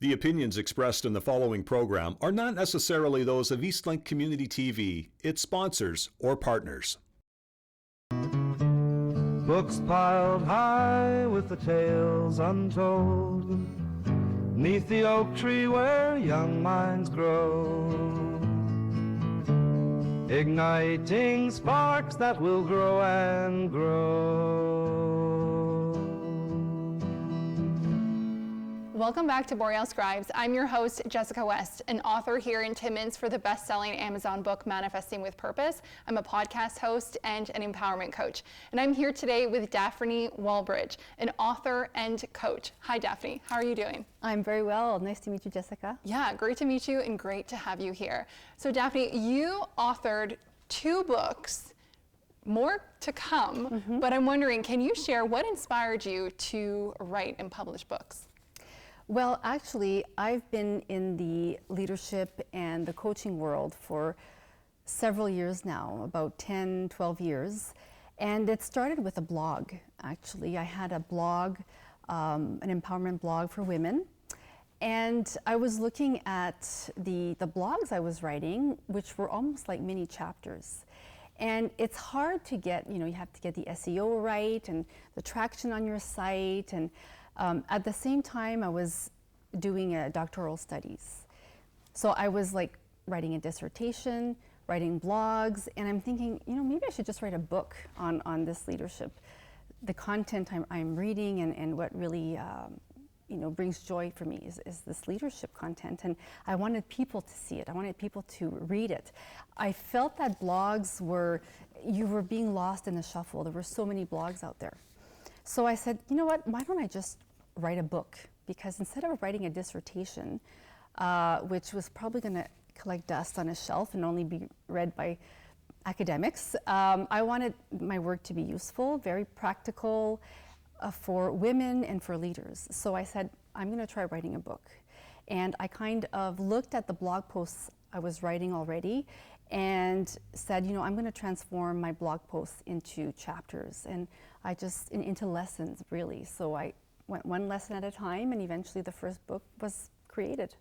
The opinions expressed in the following program are not necessarily those of Eastlink Community TV, its sponsors, or partners. Books piled high with the tales untold, 'neath the oak tree where young minds grow, igniting sparks that will grow and grow. Welcome back to Boreal Scribes. I'm your host, Jessica West, an author here in Timmins for the best-selling Amazon book, Manifesting with Purpose. I'm a podcast host and an empowerment coach. And I'm here today with Daphne Walbridge, an author and coach. Hi, Daphne. How are you doing? I'm very well. Nice to meet you, Jessica. Yeah, great to meet you and great to have you here. So, Daphne, you authored 2 books, more to come, but I'm wondering, can you share what inspired you to write and publish books? Well, actually, I've been in the leadership and the coaching world for several years now, about 10, 12 years. And it started with a blog, actually. I had a blog, an empowerment blog for women. And I was looking at the blogs I was writing, which were almost like mini chapters. And it's hard to get, you have to get the SEO right and the traction on your site. And at the same time, I was doing doctoral studies. So I was like writing a dissertation, writing blogs, and I'm thinking, maybe I should just write a book on this leadership. The content I'm reading and what really brings joy for me is this leadership content, and I wanted people to see it. I wanted people to read it. I felt that blogs you were being lost in the shuffle. There were so many blogs out there. So I said, you know what, why don't I just write a book? Because instead of writing a dissertation, which was probably going to collect dust on a shelf and only be read by academics, I wanted my work to be useful, very practical for women and for leaders. So I said, I'm going to try writing a book. And I kind of looked at the blog posts I was writing already and said, I'm going to transform my blog posts into chapters and into lessons, really. So I went one lesson at a time, and eventually the first book was created.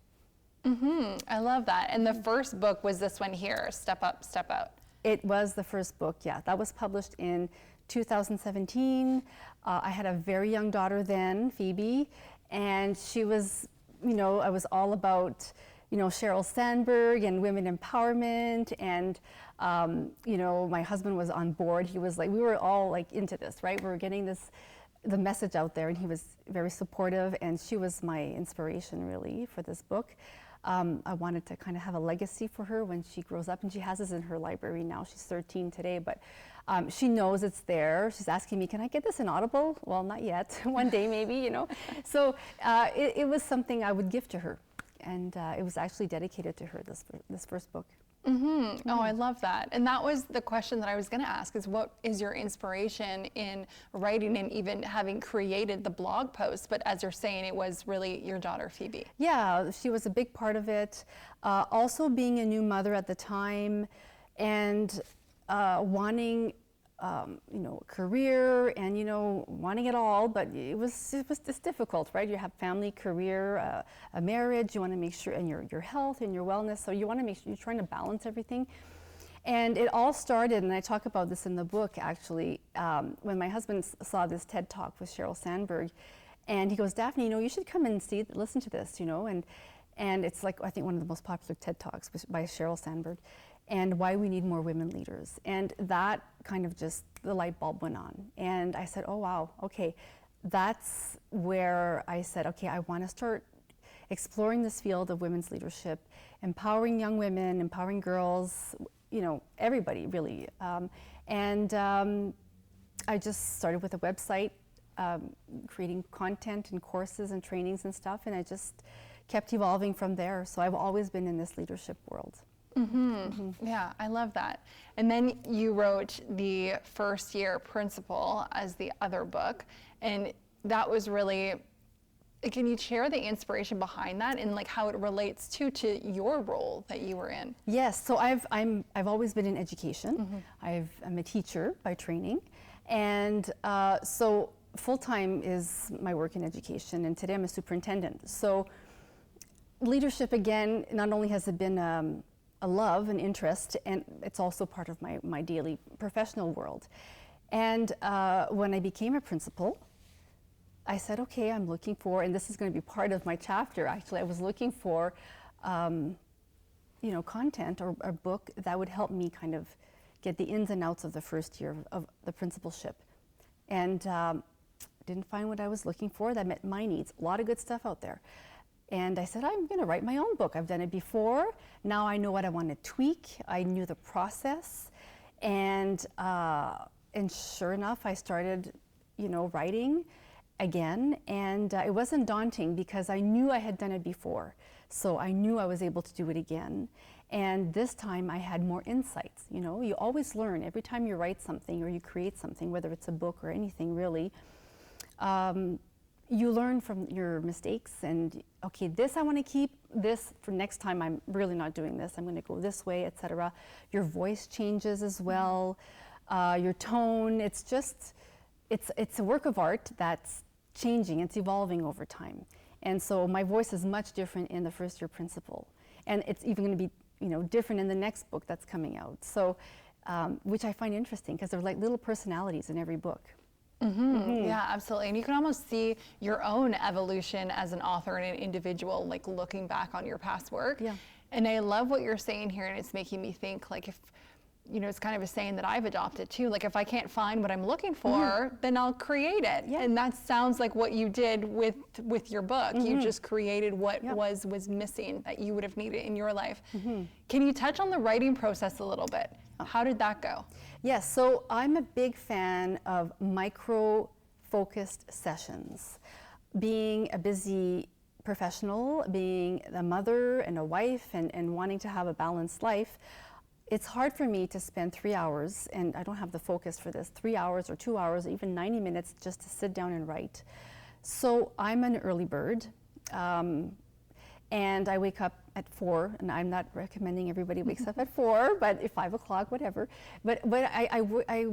I love that. And the first book was this one here, Step Up, Step Out. It was the first book, yeah. That was published in 2017. I had a very young daughter then, Phoebe, and she was, I was all about Sheryl Sandberg and women empowerment, and my husband was on board. He was like, we were all like into this, right? We were getting the message out there, and he was very supportive, and she was my inspiration really for this book. I wanted to kind of have a legacy for her when she grows up, and she has this in her library now. She's 13 today, but she knows it's there. She's asking me, can I get this in Audible? Well, not yet. One day maybe, So it was something I would give to her. And it was actually dedicated to her, this first book. Oh, I love that. And that was the question that I was going to ask, is what is your inspiration in writing and even having created the blog post? But as you're saying, it was really your daughter, Phoebe. Yeah, she was a big part of it. Also being a new mother at the time and wanting career and, wanting it all, but it's difficult, right? You have family, career, a marriage, you want to make sure, and your health and your wellness, so you want to make sure you're trying to balance everything. And it all started, and I talk about this in the book actually, when my husband saw this TED Talk with Sheryl Sandberg, and he goes, Daphne, you should come and listen to this, and it's like, I think one of the most popular TED Talks by Sheryl Sandberg, and why we need more women leaders. And that kind of just, the light bulb went on. And I said, oh wow, okay. That's where I said, okay, I want to start exploring this field of women's leadership, empowering young women, empowering girls, everybody really. I just started with a website, creating content and courses and trainings and stuff, and I just kept evolving from there. So I've always been in this leadership world. Yeah, I love that. And then you wrote the First Year Principle as the other book, and that was really, can you share the inspiration behind that and like how it relates to your role that you were in? Yes, so I've always been in education. I'm a teacher by training, and so full-time is my work in education, and today I'm a superintendent. So leadership, again, not only has it been a love and interest, and it's also part of my daily professional world. And when I became a principal, I said, okay, I'm looking for, and this is going to be part of my chapter, actually, I was looking for, content or a book that would help me kind of get the ins and outs of the first year of the principalship. And didn't find what I was looking for that met my needs. A lot of good stuff out there. And I said, I'm going to write my own book. I've done it before. Now I know what I want to tweak. I knew the process. And sure enough, I started, writing again. And it wasn't daunting because I knew I had done it before. So I knew I was able to do it again. And this time I had more insights. You always learn every time you write something or you create something, whether it's a book or anything really. You learn from your mistakes and, okay, this I want to keep, this for next time I'm really not doing this, I'm going to go this way, etc. Your voice changes as well, your tone, it's a work of art that's changing, it's evolving over time. And so my voice is much different in the first year principal. And it's even going to be, different in the next book that's coming out. So, which I find interesting because they're like little personalities in every book. Yeah, absolutely. And you can almost see your own evolution as an author and an individual, like looking back on your past work. Yeah. And I love what you're saying here, and it's making me think, like, if, it's kind of a saying that I've adopted too, like if I can't find what I'm looking for, then I'll create it. Yeah. And that sounds like what you did with your book. You just created what was missing that you would have needed in your life. Can you touch on the writing process a little bit? How did that go? Yes, so I'm a big fan of micro-focused sessions. Being a busy professional, being a mother and a wife and wanting to have a balanced life, it's hard for me to spend 3 hours, and I don't have the focus for this, 3 hours or 2 hours, or even 90 minutes just to sit down and write. So I'm an early bird. And I wake up at 4, and I'm not recommending everybody wakes up at 4, but at 5 o'clock, whatever. But I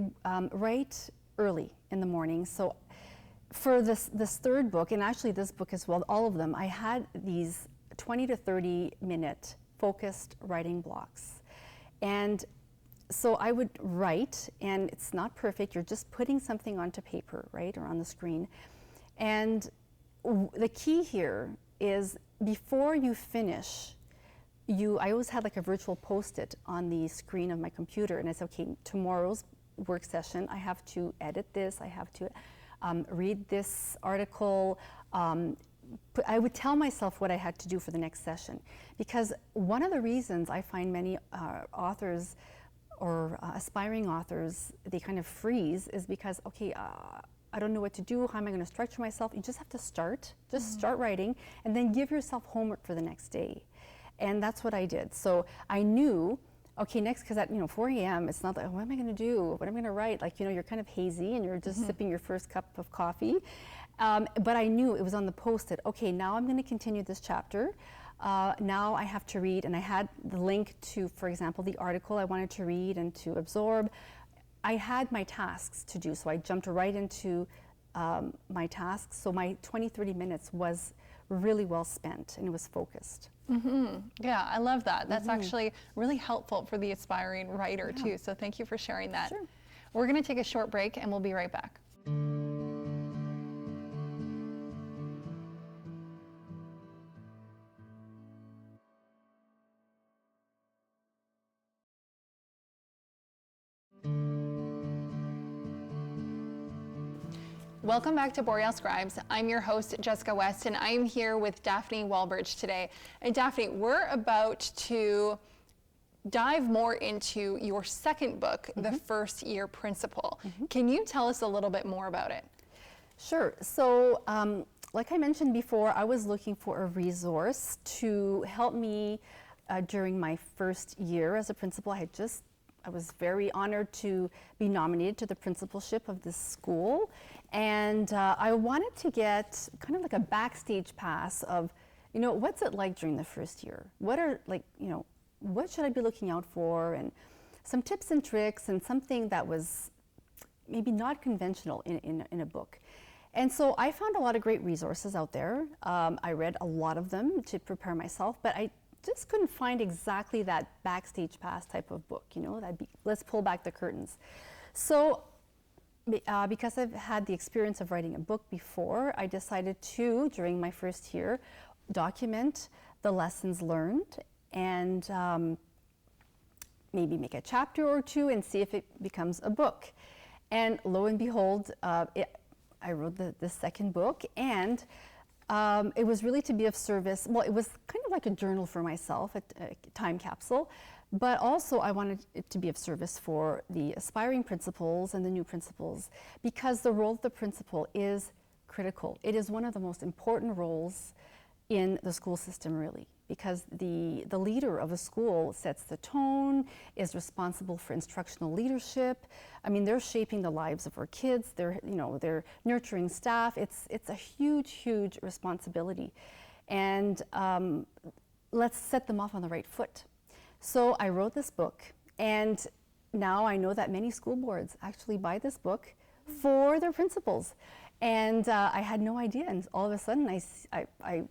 write early in the morning. So for this third book, and actually this book as well, all of them, I had these 20 to 30 minute focused writing blocks. And so I would write, and it's not perfect, you're just putting something onto paper, right, or on the screen. And the key here is before you finish, I always had like a virtual post-it on the screen of my computer, and I said, okay, tomorrow's work session, I have to edit this, I have to read this article. I would tell myself what I had to do for the next session, because one of the reasons I find many authors or aspiring authors, they kind of freeze, is because, okay, I don't know what to do, how am I going to structure myself? You just have to start, start writing, and then give yourself homework for the next day. And that's what I did. So I knew, okay, next, because at 4 a.m., it's not like, what am I going to do? What am I going to write? Like, you're kind of hazy and you're just sipping your first cup of coffee. But I knew it was on the post-it. Okay, now I'm going to continue this chapter. Now I have to read, and I had the link to, for example, the article I wanted to read and to absorb. I had my tasks to do, so I jumped right into my tasks. So my 20-30 minutes was really well spent, and it was focused. Yeah, I love that. That's actually really helpful for the aspiring writer too. So thank you for sharing that. Sure. We're going to take a short break, and we'll be right back. Welcome back to Boreal Scribes. I'm your host, Jessica West, and I'm here with Daphne Walbridge today. And Daphne, we're about to dive more into your second book, The First Year Principal. Can you tell us a little bit more about it? Sure. So, like I mentioned before, I was looking for a resource to help me during my first year as a principal. I was very honored to be nominated to the principalship of this school, and I wanted to get kind of like a backstage pass of, what's it like during the first year? What are what should I be looking out for, and some tips and tricks, and something that was maybe not conventional in a book. And so I found a lot of great resources out there. I read a lot of them to prepare myself, but I just couldn't find exactly that backstage pass type of book, you know, let's pull back the curtains. So because I've had the experience of writing a book before, I decided to, during my first year, document the lessons learned and maybe make a chapter or two and see if it becomes a book. And lo and behold, I wrote the second book, and it was really to be of service. Well, it was kind of like a journal for myself, a time capsule, but also I wanted it to be of service for the aspiring principals and the new principals, because the role of the principal is critical. It is one of the most important roles in the school system, really, because the leader of a school sets the tone, is responsible for instructional leadership. I mean, they're shaping the lives of our kids. They're nurturing staff. It's a huge responsibility, and let's set them off on the right foot. So I wrote this book, and now I know that many school boards actually buy this book for their principals, and I had no idea. And all of a sudden, I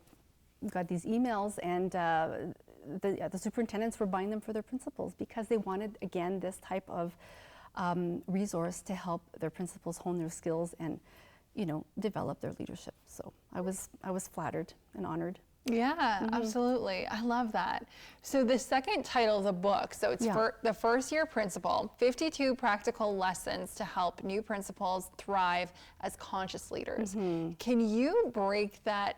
got these emails, and the superintendents were buying them for their principals because they wanted, again, this type of resource to help their principals hone their skills and, develop their leadership. So I was flattered and honored. Yeah, absolutely. I love that. So the second title of the book, so it's for the first year principal, 52 practical lessons to help new principals thrive as conscious leaders. Can you break that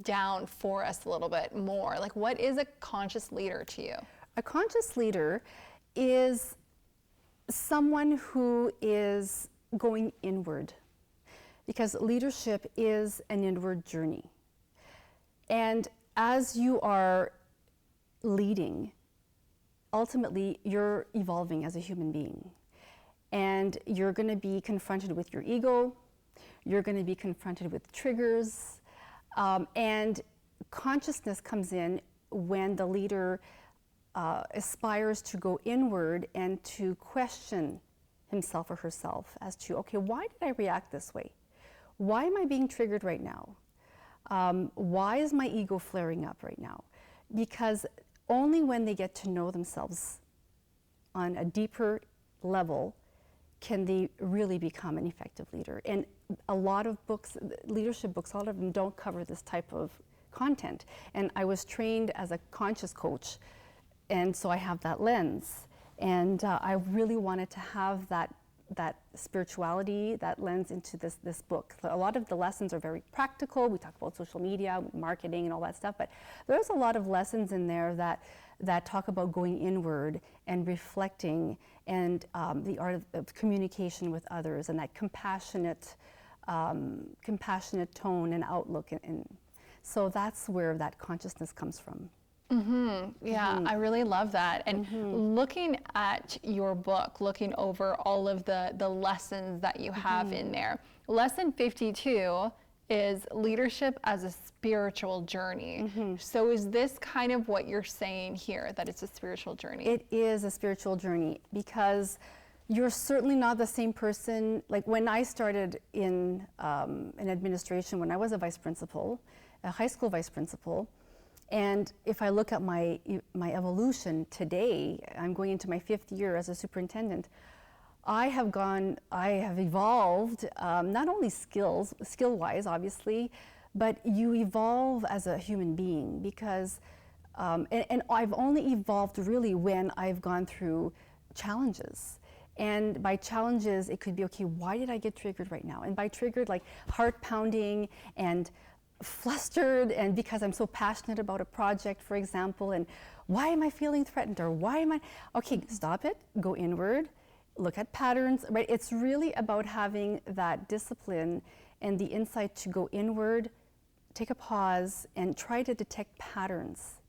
down for us a little bit more? Like, what is a conscious leader to you? A conscious leader is someone who is going inward, because leadership is an inward journey. And as you are leading, ultimately you're evolving as a human being. And you're going to be confronted with your ego, you're going to be confronted with triggers, and consciousness comes in when the leader aspires to go inward and to question himself or herself as to, okay, why did I react this way? Why am I being triggered right now? Why is my ego flaring up right now? Because only when they get to know themselves on a deeper level can they really become an effective leader. And a lot of books, leadership books, a lot of them don't cover this type of content. And I was trained as a conscious coach, and so I have that lens. And I really wanted to have that spirituality, that lens into this book. A lot of the lessons are very practical. We talk about social media, marketing, and all that stuff, but there's a lot of lessons in there that talk about going inward and reflecting, and the art of communication with others, and that compassionate tone and outlook. And so that's where that consciousness comes from. Yeah, I really love that. And looking at your book, looking over all of the lessons that you have in there, lesson 52 is leadership as a spiritual journey. So is this kind of what you're saying here, that it's a spiritual journey? It is a spiritual journey, because you're certainly not the same person. Like when I started in administration, when I was a vice principal, a high school vice principal, and if I look at my evolution today, I'm going into my 5th year as a superintendent. I have evolved, not only skill-wise, obviously, but you evolve as a human being, because, and I've only evolved really when I've gone through challenges. And by challenges, it could be, okay, why did I get triggered right now? And by triggered, like heart pounding and flustered, and because I'm so passionate about a project, for example, and why am I feeling threatened, or why am I, okay, stop it, go inward, look at patterns, right? It's really about having that discipline and the insight to go inward, take a pause, and try to detect patterns.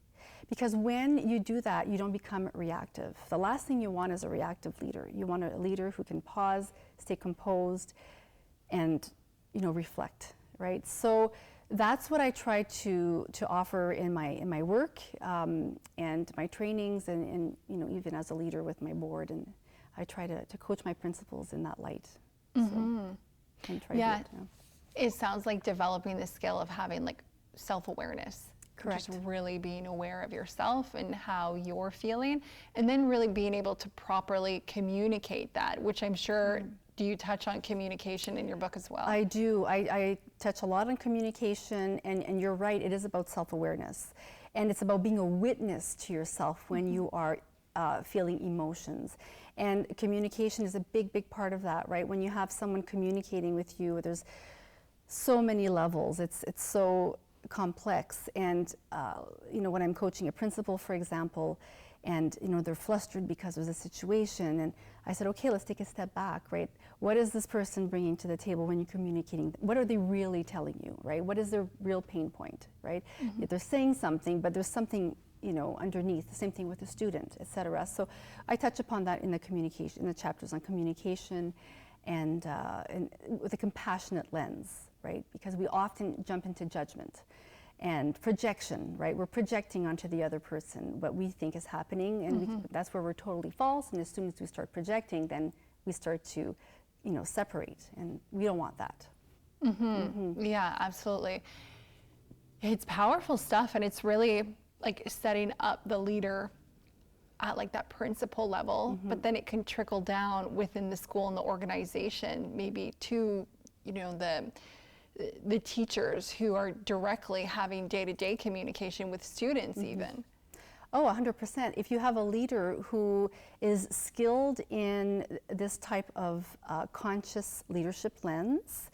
Because when you do that, you don't become reactive. The last thing you want is a reactive leader. You want a leader who can pause, stay composed, and reflect, right? So that's what I try to offer in my work and my trainings, and even as a leader with my board, and I try to coach my principals in that light. So, and try to do it, It sounds like developing the skill of having like self-awareness. Correct. Just really being aware of yourself and how you're feeling, and then really being able to properly communicate that, which I'm sure, do you touch on communication in your book as well? I do. I touch a lot on communication, and you're right, it is about self-awareness. And it's about being a witness to yourself when you are feeling emotions. And communication is a big, big part of that, right? When you have someone communicating with you, there's so many levels. It's so complex. And when I'm coaching a principal, for example, and they're flustered because there's a situation, and I said, okay, let's take a step back, right? What is this person bringing to the table when you're communicating? What are they really telling you, right? What is their real pain point, right? If they're saying something, but there's something underneath. The same thing with the student, etc. So I touch upon that in the communication, in the chapters on communication, and with a compassionate lens, right? Because we often jump into judgment and projection, right? We're projecting onto the other person what we think is happening, and that's where we're totally false. And as soon as we start projecting, then we start to, separate, and we don't want that. Yeah, absolutely. It's powerful stuff, and it's really like setting up the leader at like that principal level, but then it can trickle down within the school and the organization, maybe to, the teachers who are directly having day-to-day communication with students even. Oh, 100%. If you have a leader who is skilled in this type of conscious leadership lens,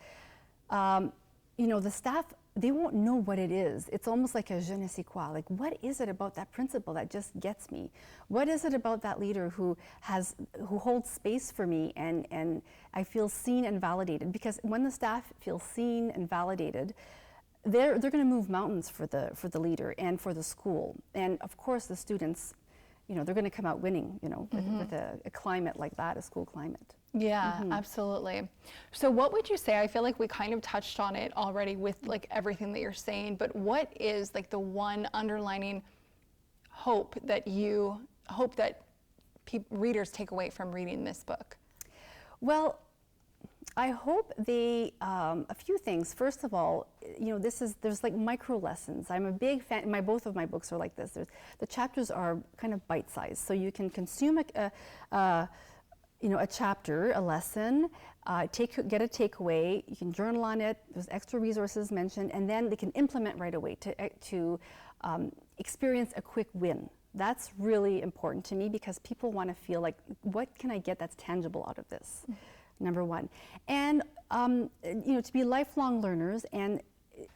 the staff, they won't know what it is. It's almost like a je ne sais quoi. Like, what is it about that principal that just gets me? What is it about that leader who holds space for me, and I feel seen and validated? Because when the staff feel seen and validated, they're going to move mountains for the leader and for the school. And of course, the students, they're going to come out winning, with a climate like that, a school climate. Yeah, absolutely. So what would you say, I feel like we kind of touched on it already with like everything that you're saying, but what is like the one underlining hope that readers take away from reading this book? Well, I hope they, a few things. First of all, there's like micro lessons. I'm a big fan, both of my books are like this. The chapters are kind of bite-sized, so you can consume a chapter, a lesson, get a takeaway, you can journal on it, there's extra resources mentioned, and then they can implement right away to experience a quick win. That's really important to me, because people want to feel like, what can I get that's tangible out of this? Number one. And to be lifelong learners, and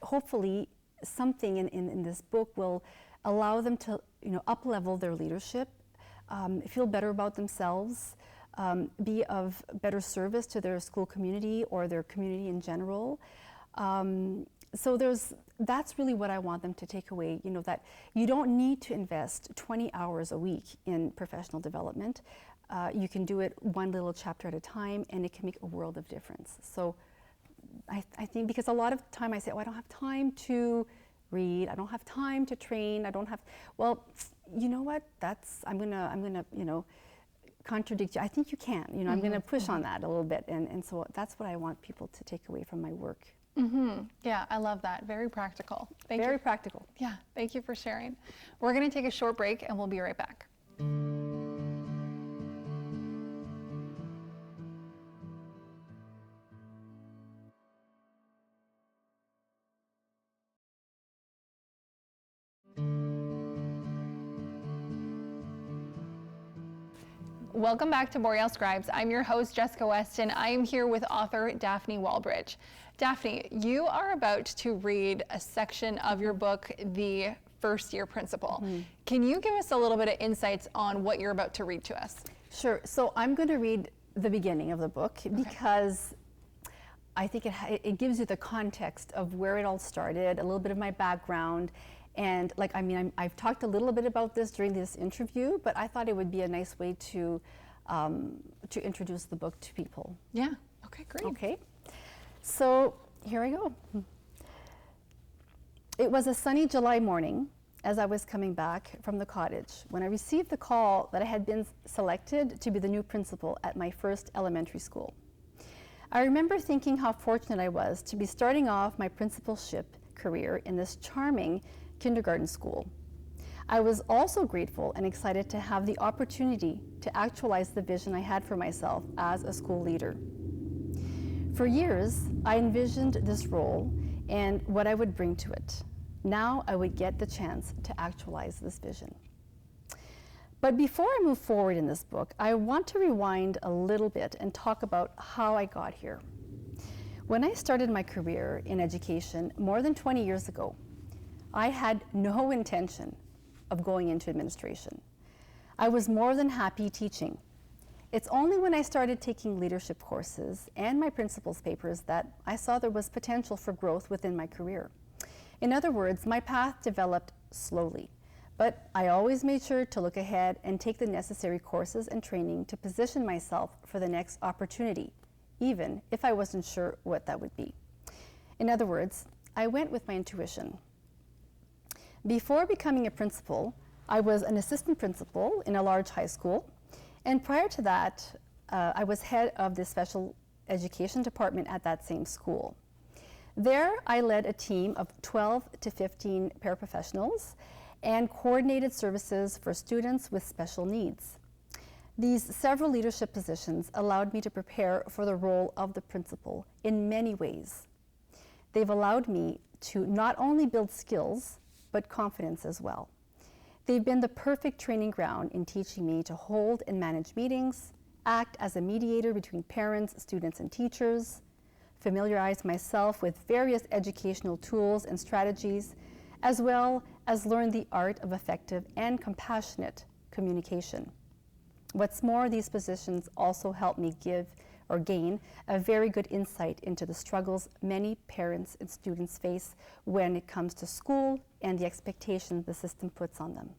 hopefully something in this book will allow them to up-level their leadership, feel better about themselves, be of better service to their school community or their community in general. So that's really what I want them to take away, that you don't need to invest 20 hours a week in professional development. You can do it one little chapter at a time, and it can make a world of difference. So I think, because a lot of time I say, oh, I don't have time to read, I don't have time to train, I don't have, well, you know what, I'm gonna contradict you. I think you can, I'm gonna push on that a little bit, and so that's what I want people to take away from my work. Yeah, I love that. Very practical. Very practical. Yeah, thank you for sharing. We're gonna take a short break, and we'll be right back. Welcome back to Boreal Scribes. I'm your host, Jessica West, and I am here with author Daphne Walbridge. Daphne, you are about to read a section of your book, The First Year Principal. Can you give us a little bit of insights on what you're about to read to us? Sure. So I'm going to read the beginning of the book, because I think it gives you the context of where it all started, a little bit of my background. And I've talked a little bit about this during this interview, but I thought it would be a nice way to introduce the book to people. Yeah, okay, great. Okay, so here I go. It was a sunny July morning as I was coming back from the cottage when I received the call that I had been selected to be the new principal at my first elementary school. I remember thinking how fortunate I was to be starting off my principalship career in this charming kindergarten school. I was also grateful and excited to have the opportunity to actualize the vision I had for myself as a school leader. For years, I envisioned this role and what I would bring to it. Now I would get the chance to actualize this vision. But before I move forward in this book, I want to rewind a little bit and talk about how I got here. When I started my career in education more than 20 years ago, I had no intention of going into administration. I was more than happy teaching. It's only when I started taking leadership courses and my principal's papers that I saw there was potential for growth within my career. In other words, my path developed slowly, but I always made sure to look ahead and take the necessary courses and training to position myself for the next opportunity, even if I wasn't sure what that would be. In other words, I went with my intuition. Before becoming a principal, I was an assistant principal in a large high school, and prior to that, I was head of the special education department at that same school. There, I led a team of 12 to 15 paraprofessionals and coordinated services for students with special needs. These several leadership positions allowed me to prepare for the role of the principal in many ways. They've allowed me to not only build skills, but confidence as well. They've been the perfect training ground in teaching me to hold and manage meetings, act as a mediator between parents, students, and teachers, familiarize myself with various educational tools and strategies, as well as learn the art of effective and compassionate communication. What's more, these positions also help me gain a very good insight into the struggles many parents and students face when it comes to school and the expectations the system puts on them.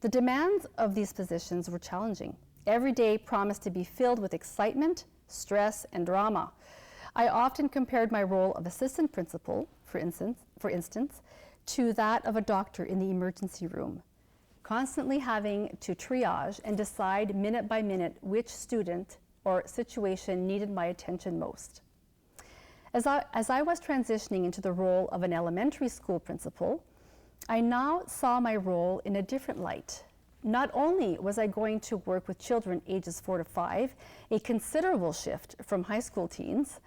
The demands of these positions were challenging. Every day promised to be filled with excitement, stress, and drama. I often compared my role of assistant principal, for instance, to that of a doctor in the emergency room, constantly having to triage and decide minute by minute which student or situation needed my attention most. As I was transitioning into the role of an elementary school principal, I now saw my role in a different light. Not only was I going to work with children ages 4 to 5, a considerable shift from high school teens,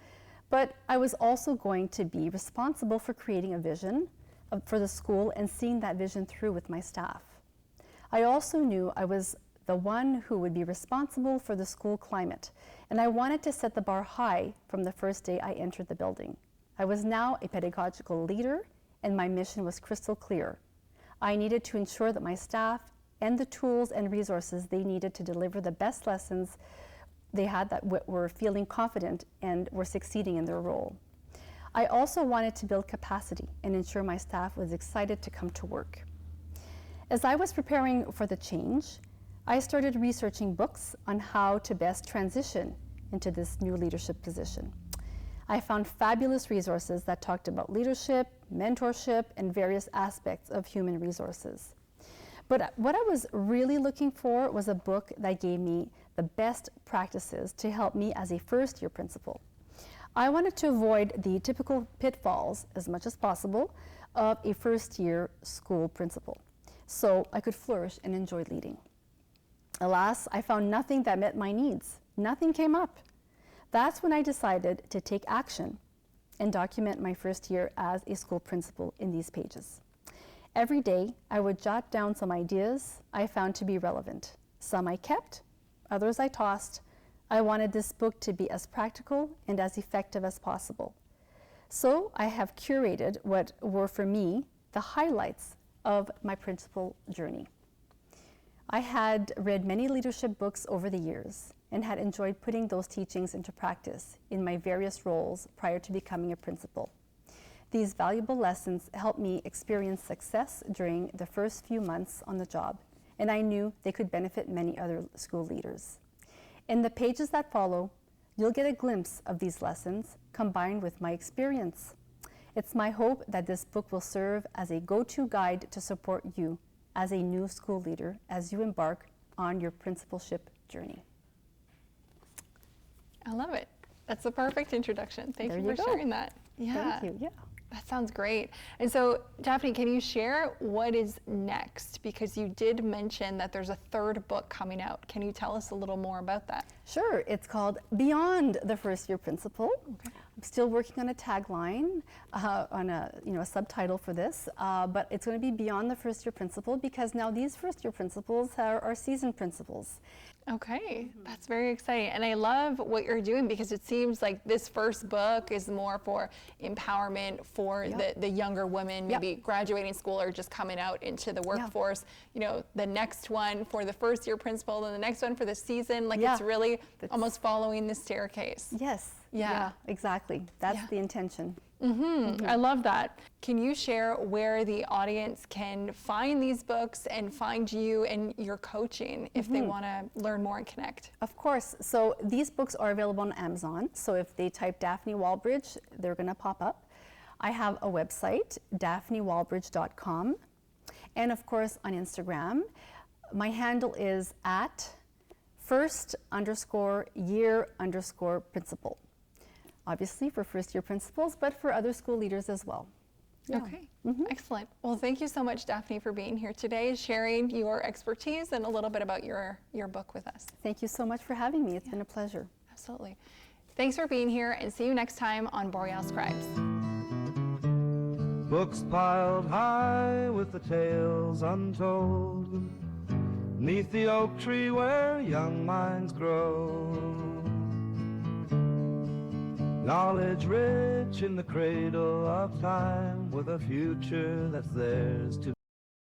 but I was also going to be responsible for creating a vision for the school and seeing that vision through with my staff. I also knew I was the one who would be responsible for the school climate, and I wanted to set the bar high from the first day I entered the building. I was now a pedagogical leader, and my mission was crystal clear. I needed to ensure that my staff and the tools and resources they needed to deliver the best lessons they had that were feeling confident and were succeeding in their role. I also wanted to build capacity and ensure my staff was excited to come to work. As I was preparing for the change, I started researching books on how to best transition into this new leadership position. I found fabulous resources that talked about leadership, mentorship, and various aspects of human resources. But what I was really looking for was a book that gave me the best practices to help me as a first-year principal. I wanted to avoid the typical pitfalls as much as possible of a first-year school principal, so I could flourish and enjoy leading. Alas, I found nothing that met my needs. Nothing came up. That's when I decided to take action and document my first year as a school principal in these pages. Every day, I would jot down some ideas I found to be relevant. Some I kept, others I tossed. I wanted this book to be as practical and as effective as possible. So I have curated what were for me the highlights of my principal journey. I had read many leadership books over the years and had enjoyed putting those teachings into practice in my various roles prior to becoming a principal. These valuable lessons helped me experience success during the first few months on the job, and I knew they could benefit many other school leaders. In the pages that follow, you'll get a glimpse of these lessons combined with my experience. It's my hope that this book will serve as a go-to guide to support you as a new school leader as you embark on your principalship journey. I love it. That's a perfect introduction. Thank There you you for go. sharing that. Yeah. Thank you. Yeah. That sounds great. And so, Daphne, can you share what is next? Because you did mention that there's a third book coming out. Can you tell us a little more about that? Sure. It's called Beyond the First Year Principal. Okay. I'm still working on a tagline, on a subtitle for this, but it's going to be Beyond the First Year Principal because now these first year principals are seasoned principals. Okay, that's very exciting. And I love what you're doing because it seems like this first book is more for empowerment for the younger women, maybe graduating school or just coming out into the workforce. You know, the next one for the first year principal and the next one for the season. Like it's really almost following the staircase. Yes. Yeah. Exactly. That's the intention. I love that. Can you share where the audience can find these books and find you and your coaching if they want to learn more and connect? Of course. So these books are available on Amazon. So if they type Daphne Walbridge, they're going to pop up. I have a website, daphnewalbridge.com. And of course on Instagram, my handle is at first_year_principal. Obviously for first year principals, but for other school leaders as well. Yeah. Okay, excellent. Well, thank you so much, Daphne, for being here today, sharing your expertise and a little bit about your book with us. Thank you so much for having me. It's been a pleasure. Absolutely. Thanks for being here and see you next time on Boreal Scribes. Books piled high with the tales untold, 'neath the oak tree where young minds grow. Knowledge rich in the cradle of time, with a future that's theirs to